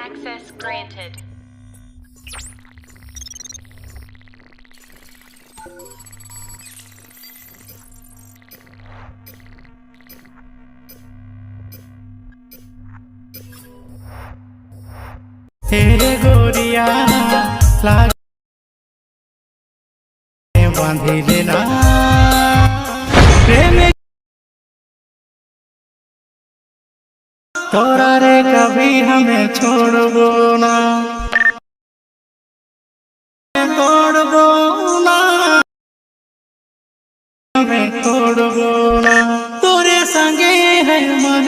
Access granted. तेरे गोरिया लागे बांधी लेना प्रेम तोरा रे कभी हमें छोड़बो ना तोड़बो ना हमें तोड़बो ना तोरे संगे है मर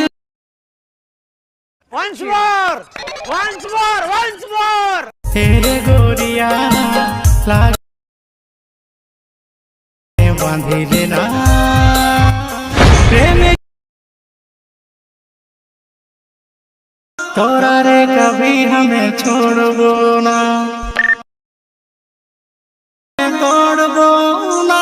Once more! Once more! Once more! तेरे गोरिया लागे बांधी लेना प्रेम तोरा रे कभी हमें छोड़बो ना तोड़बो ना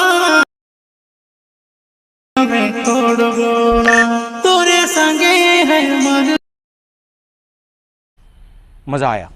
हमें तोड़बो ना तोरे संगे है मर मजा आया।